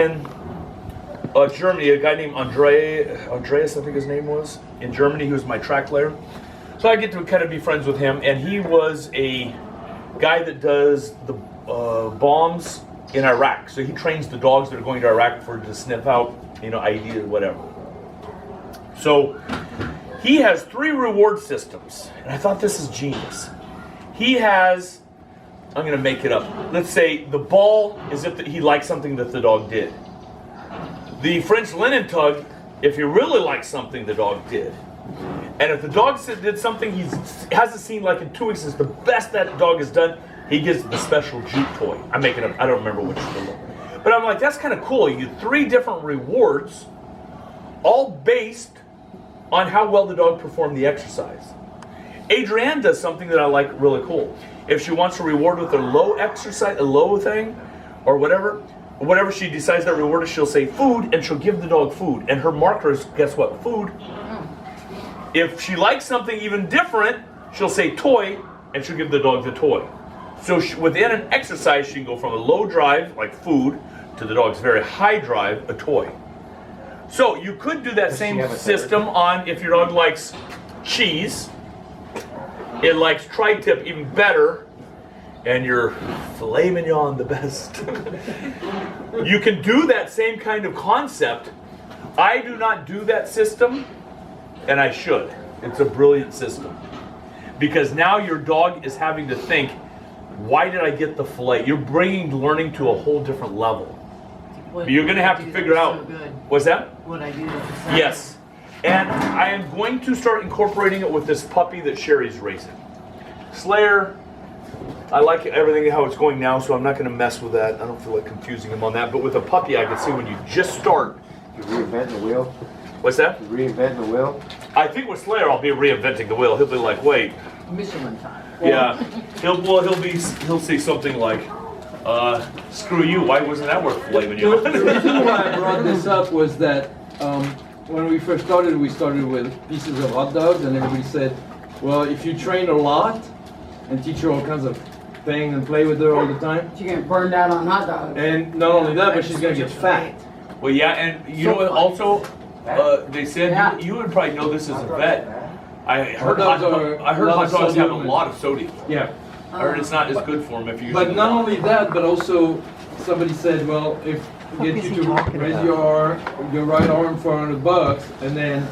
in Germany, a guy named Andreas, I think his name was, in Germany. He was my track layer. So I get to kind of be friends with him, and he was a guy that does the bombs in Iraq. So he trains the dogs that are going to Iraq to sniff out, IED or whatever. So he has 3 reward systems, and I thought this is genius. He has, I'm going to make it up. Let's say the ball is if he likes something that the dog did. The French linen tug, if he really likes something the dog did. And if the dog did something he hasn't seen like in 2 weeks, is the best that dog has done, he gets the special Jeep toy. I'm making up, I don't remember which one. But I'm like, that's kind of cool. You get 3 different rewards, all based on how well the dog performed the exercise. Adrienne does something that I like really cool. If she wants to reward with a low exercise, a low thing, or whatever she decides that reward is, she'll say food, and she'll give the dog food. And her marker is, guess what, food. If she likes something even different, she'll say toy, and she'll give the dog the toy. So within an exercise, she can go from a low drive, like food, to the dog's very high drive, a toy. So you could do that same system on if your dog likes cheese, it likes tri-tip even better, and your filet mignon the best. You can do that same kind of concept. I do not do that system, and I should. It's a brilliant system. Because now your dog is having to think, why did I get the filet? You're bringing learning to a whole different level. You're going to have to figure out. What's that? What I do. Yes. And I am going to start incorporating it with this puppy that Sherry's raising. Slayer, I like everything how it's going now, so I'm not going to mess with that. I don't feel like confusing him on that. But with a puppy, I can see when you just start. You reinvent the wheel? What's that? You reinvent the wheel? I think with Slayer, I'll be reinventing the wheel. He'll be like, wait. Michelin time. Yeah. He'll say something like, screw you, why wasn't that worth blaming you? The reason why I brought this up was that when we first started, we started with pieces of hot dogs, and everybody said, well, if you train a lot and teach her all kinds of things and play with her all the time. She's going to burn down on hot dogs. And not only that, but she's going to get fat. Well, yeah, and you know what, also, they said, you would probably know this as a vet. I heard hot dogs have a lot of sodium. Yeah. I heard it's not as good for them if you. But not only that, but also somebody said, well, if you get you to raise your right arm for $100, and then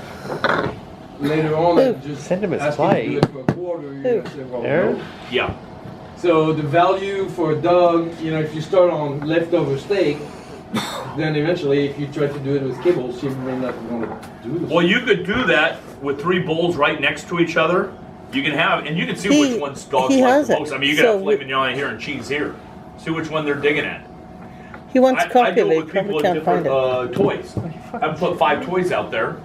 later on just ask you to do it for a quarter, you're going to say, well, no. Yeah. So the value for a dog, if you start on leftover steak, then eventually if you try to do it with kibble, she may not want to do this. Well, you could do that with 3 bowls right next to each other. You can have, and you can see which one's dogs like the most. I mean, you can have filet mignon here and cheese here. See which one they're digging at. He wants coffee, I do but it he with people probably with can't different find it. toys. I put 5 toys out there.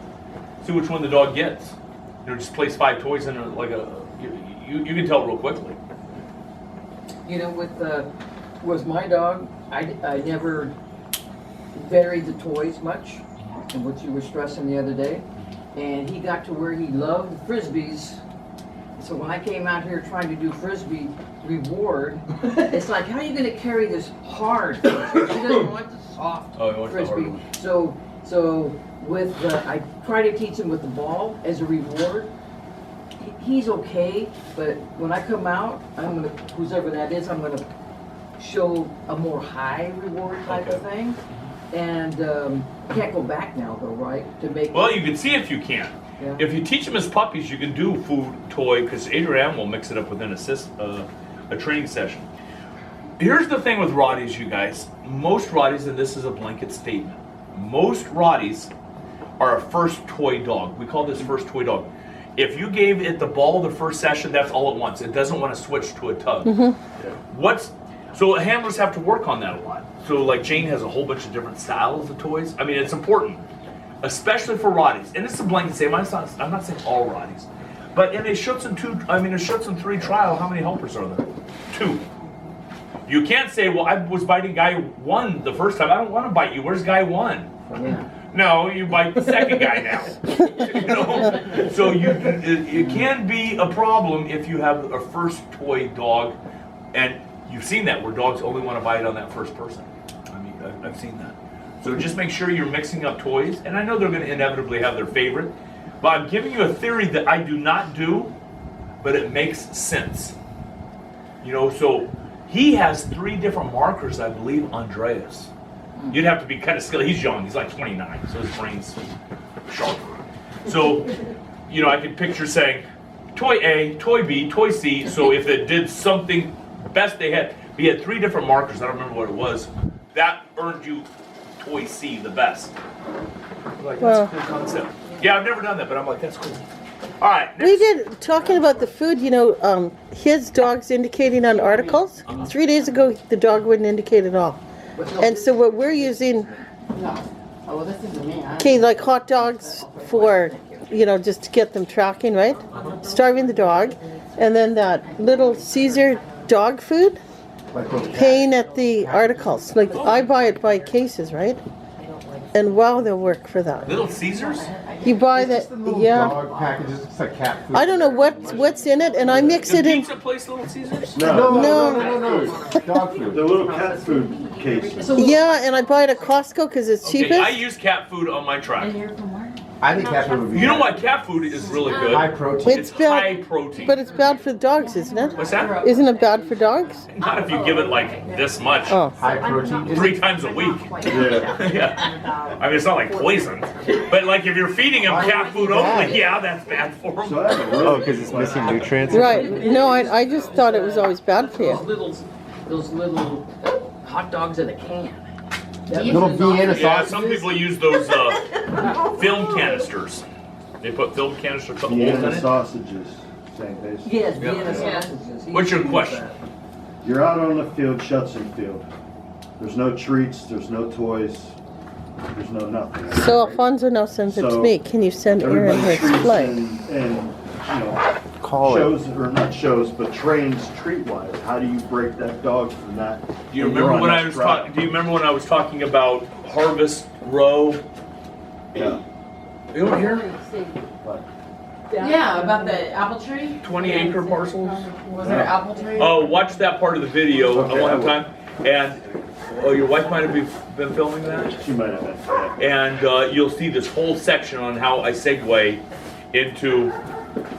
See which one the dog gets. Just place 5 toys in you can tell real quickly. With my dog, I never varied the toys much, and what you were stressing the other day. And he got to where he loved frisbees. So when I came out here trying to do frisbee reward, it's like, how are you going to carry this hard frisbee? He doesn't want the soft frisbee. So I try to teach him with the ball as a reward. He's okay, but when I come out, I'm gonna, whoever that is, I'm gonna show a more high reward type of thing. And can't go back now though, right? Well, you can see if you can. Yeah. If you teach them as puppies, you can do food, toy, because Adrienne will mix it up within a training session. Here's the thing with Rotties, you guys. Most Rotties, and this is a blanket statement, most Rotties are a first toy dog. We call this first toy dog. If you gave it the ball the first session, that's all it wants. It doesn't want to switch to a tug. So handlers have to work on that a lot. So like Jane has a whole bunch of different styles of toys. I mean, it's important, especially for Rotties. And it's a blanket statement. I'm not saying all Rotties. But in a Schutzen 3 trial, how many helpers are there? 2. You can't say, well, I was biting guy 1 the first time. I don't want to bite you. Where's guy 1? Yeah. No, you bite the second guy now. So it can be a problem if you have a first toy dog, and you've seen that where dogs only want to bite on that first person. I mean, I've seen that. So just make sure you're mixing up toys. And I know they're going to inevitably have their favorite. But I'm giving you a theory that I do not do, but it makes sense. You know, so he has 3 different markers, I believe, Andreas. You'd have to be kind of skilled. He's young. He's like 29, so his brain's sharper. So, you know, I could picture saying, toy A, toy B, toy C. So if it did something best they had, we had 3 different markers. I don't remember what it was. That earned you toy C the best. Like, that's a cool concept. Yeah, I've never done that, but I'm like, that's cool. All right. We did, talking about the food, you know, his dog's indicating on articles. 3 days ago, the dog wouldn't indicate at all. And so what we're using, okay, like hot dogs for, you know, just to get them tracking, right? Starving the dog. And then that little Caesar dog food, paying at the articles. Like, I buy it by cases, right? And wow, they'll work for that. Little Caesars? You buy that, yeah. Dog packages, it's like cat food. I don't know what's in it, and I mix The it in. pizza place, Little Caesars? No. Dog food. The little cat food case. Yeah, and I buy it at Costco because it's Okay, cheapest. I use cat food on my track. I think cat food would be. You know why cat food is really good? High protein. It's It's bad, high protein. but it's bad for the dogs, isn't it? What's that? Isn't it bad for dogs? Not if you give it like this much. Oh. High protein. Is 3 it- times a week. Yeah. Yeah. I mean, it's not like poison. But like if you're feeding them cat food only, yeah, that's bad for them. So I have a really Oh, because it's missing nutrients. Right. No, I just thought it was always bad for you. Those little hot dogs in a can. Little Vienna Yeah, sausages. some people use those film canisters. They put film canisters, put holes in Vienna it. sausages, same base. Yes, Vienna sausages. What's your question? You're out on the field, Schutzen field. There's no treats, there's no toys, there's no nothing. So Alfonso now sends it to So, me. Can you send Aaron Everybody his treats flight? and you know, Call it. shows, or not shows, but trains treat-wise. How do you break that dog from that? Do you remember when I was talking? Do you remember when I was talking about Harvest Row? Yeah. You over here? Yeah, about the apple tree. 20-acre parcels. Was there an apple tree? Oh, watch that part of the video Okay, one I will. time. And your wife might have been filming that. She might have been. Yeah. And you'll see this whole section on how I segue into.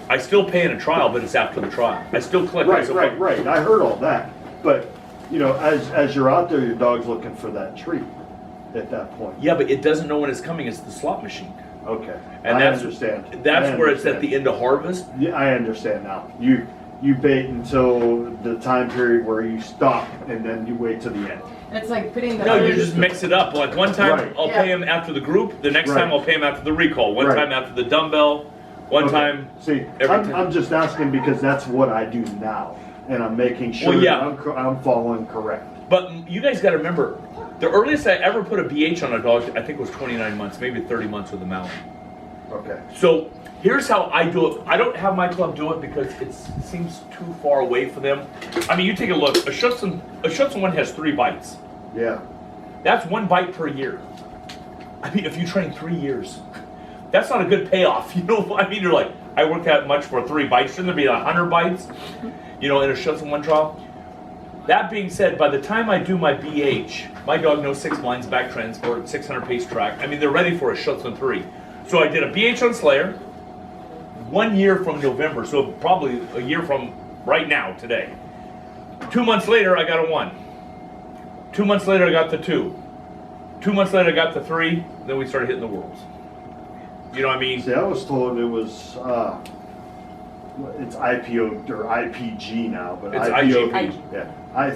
I still pay in a trial, but it's after the trial. I still collect. Right. I heard all that, but you know, as you're out there, your dog's looking for that treat at that point. Yeah, but it doesn't know when it's coming. It's the slot machine. Okay, And I that's- understand. That's I where it's at understand. the end of harvest. Yeah, I understand now. You bait until the time period where you stop, and then you wait to the end. It's like putting the. No, you just mix it up. Like one time Right. I'll pay him after the group. The next Right. time I'll pay him after the recall. One Right. time after the dumbbell. One Okay. time. See, every I'm, time. I'm just asking because that's what I do now, and I'm making sure Well, yeah. that I'm following correct. But you guys got to remember, the earliest I ever put a BH on a dog, I think was 29 months, maybe 30 months with a Malin. Okay. So here's how I do it. I don't have my club do it because it seems too far away for them. I mean, you take a look. A Schutzen one has 3 bites. Yeah. That's 1 bite per year. I mean, if you train 3 years, that's not a good payoff. You know, I mean, you're like, I work that much for 3 bites. Shouldn't there be 100 bites? You know, in a Schutzen one trial. That being said, by the time I do my BH, my dog knows 6 lines back transport, 600 pace track. I mean, they're ready for a Schutzen 3. So I did a BH on Slayer 1 year from November, so probably a year from right now, today. 2 months later, I got a 1. 2 months later, I got the 2. 2 months later, I got the 3. Then we started hitting the worlds. You know what I mean? See, I was told it was it's IPO or IPG now, but It's IPO. IGP. Yeah,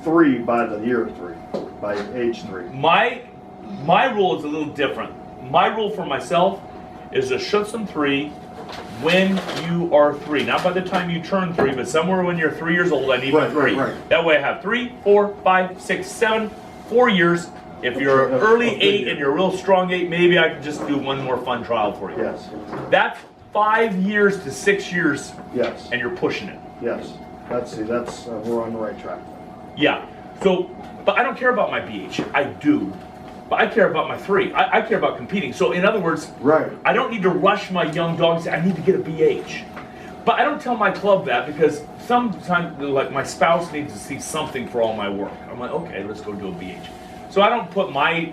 3 by the year 3, by age 3. My rule is a little different. My rule for myself is a Schutzen 3 when you are 3. Not by the time you turn 3, but somewhere when you're 3 years old, I need my Right, 3. right. That way I have 3, 4, 5, 6, 7, 4 years. If you're Okay, early okay, 8 yeah. and you're a real strong 8, maybe I can just do one more fun trial for you. Yes. That's 5 years to 6 years, Yes. and you're pushing it. Yes. That's we're on the right track. Yeah. So, but I don't care about my BH. I do. But I care about my 3. I care about competing. So in other words, Right. I don't need to rush my young dog and say, I need to get a BH. But I don't tell my club that because sometimes, like, my spouse needs to see something for all my work. I'm like, okay, let's go do a BH. So I don't put my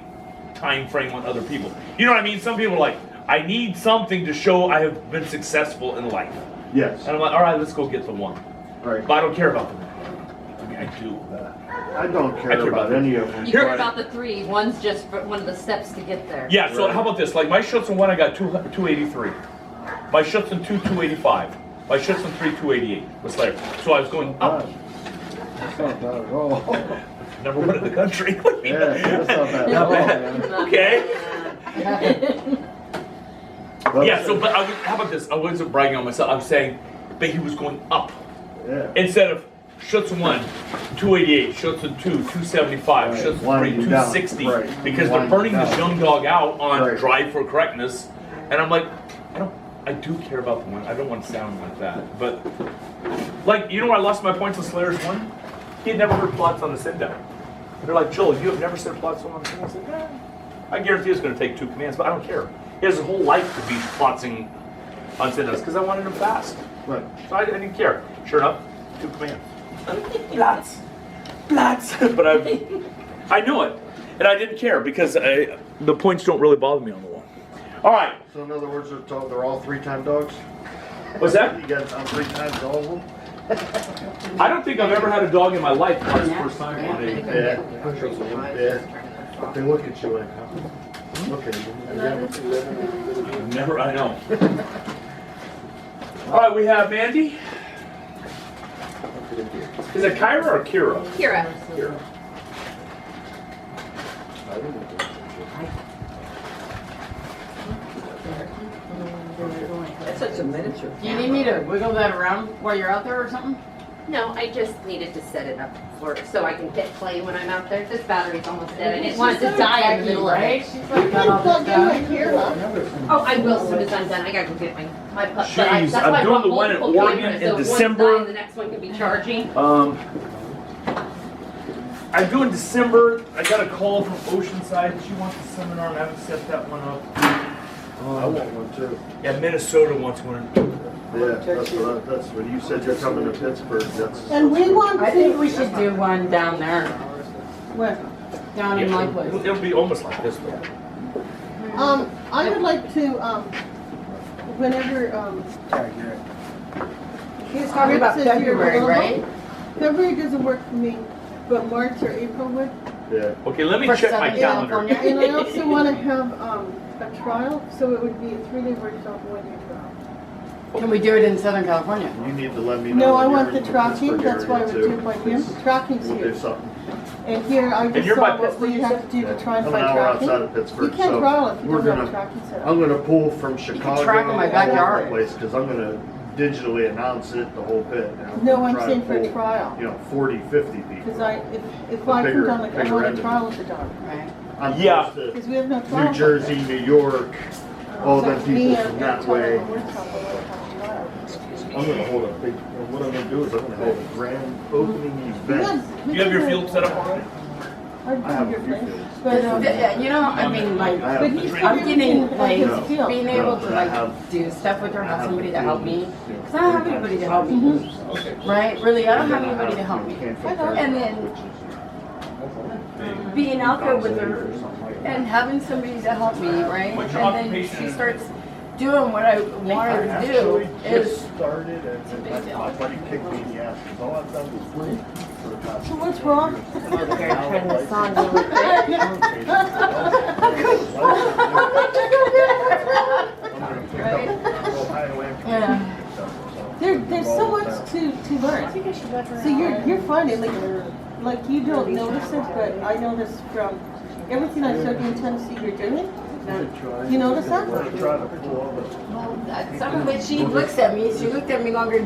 time frame on other people. You know what I mean? Some people are like, I need something to show I have been successful in life. Yes, And I'm like, all right, let's go get the one. right. But I don't care about the one. I mean, I do. I don't care I care about about any of them. You care about the 3. One's just for one of the steps to get there. Yeah, so Right. how about this? Like my Schutzen 1, I got 283. My Schutzen 2, 285. My Schutzen 3, 288. What's later? So I was going up. That's not bad at all. Number 1 in the country. Yeah, that's not bad at Not all, bad. man. Okay. But- Yeah, so, but how about this? I wasn't bragging on myself. I was saying, but he was going up. Yeah. Instead of Schutzen 1, 288, Schutzen 2, 275, Right. Schutzen 3, Winding down. 260. Right. Because they're Winding burning this down. young dog out on Right. drive for correctness. And I'm like, I do care about the one. I don't want to sound like that. But, like, you know where I lost my points on Slayer's 1? He had never heard plots on the send down. They're like, Joel, you have never said plots on the send down? I said, yeah. I guarantee it's going to take 2 commands, but I don't care. He has his whole life to be plotsing on send downs because I wanted him fast. Right. So I didn't care. Sure enough, 2 commands. Plots. But I knew it. And I didn't care because the points don't really bother me on the one. All right. So in other words, they're all 3-time dogs? What's that? You got on 3 times all of them? I don't think I've ever had a dog in my life. That's the first time on a. Yeah. Yeah. They look at you like, huh? Look at you. Never, I know. All right, we have Mandy. Is it Kyra or Kira? Kira. Kira. That's such a miniature. Do you need me to wiggle that around while you're out there or something? No, I just needed to set it up for so I can hit play when I'm out there. This battery's almost dead. I didn't want it to die in the middle of right? it. She's like got all this stuff. Oh, I will as soon as I'm done. I gotta go get my pup. But Jeez, that's why I I'm doing brought the one in multiple Oregon cameras, in so if one's December. dying, the next one can be charging. I'm doing December. I got a call from Oceanside. She wants a seminar, and I haven't set that one up. I want one too. Yeah, Minnesota wants one. Yeah, that's when you said you're coming to Pittsburgh, that's. And we want I think to, we should do one down there, where, down in my place. It'll be almost like this, though. I would like to, whenever, He was talking about Since you're February, available. right? February doesn't work for me, but March or April would. Yeah. Okay, let me For check my Southern calendar. California. And I also want to have, a trial, so it would be a 3-day workshop, 1-day trial. Can we do it in Southern California? You need to let me know. No, when I you're want in the tracking, Pittsburgh that's why I area, would do too. it by him. Tracking's We'll do here. something. And here, I just you're by saw what Pittsburgh, we you have said? to do to try and I'm find an hour outside tracking. of Pittsburgh, You can't so trial if you we're don't have gonna, tracking set I'm up. gonna pull from Chicago. track in my all backyard. over the place, cause I'm gonna digitally announce it, the whole pit. and I'm No, gonna I'm try to saying for a pull, trial. You know, 40, 50 people. Because if A I bigger- come down, like, I bigger want end a of trial with the dog. Right. I'm Yeah. close Because to we have no trial. New Jersey, New York, all So them me people and from that Tom way. and Tom, I want to have a trial. I'm gonna hold a big, what I'm gonna do is I'm gonna hold a grand opening event. Do you have your field set up already? I have a few But, fields. Yeah, you know, I mean, like, I have but he's three. got I'm getting, everything like, on his field. being able to, but I like, have- do stuff with her, I have have somebody a to help field, me. you know, Because I don't have anybody to help me, right? Really, I don't have anybody to help me. And then being out there with her and having somebody to help me, right? What's your And then occupation? she starts doing what I want her to do is, started and my buddy kicked me in the ass. 'Cause all I've done was wait for the past. So what's wrong? Turn this on really quick. yeah. There's so much to learn. So you're finding like you don't notice it, but I notice from everything I showed you in Tennessee you're doing. You notice that? Try to pull all the Some of it, she looks at me, she looked at me longer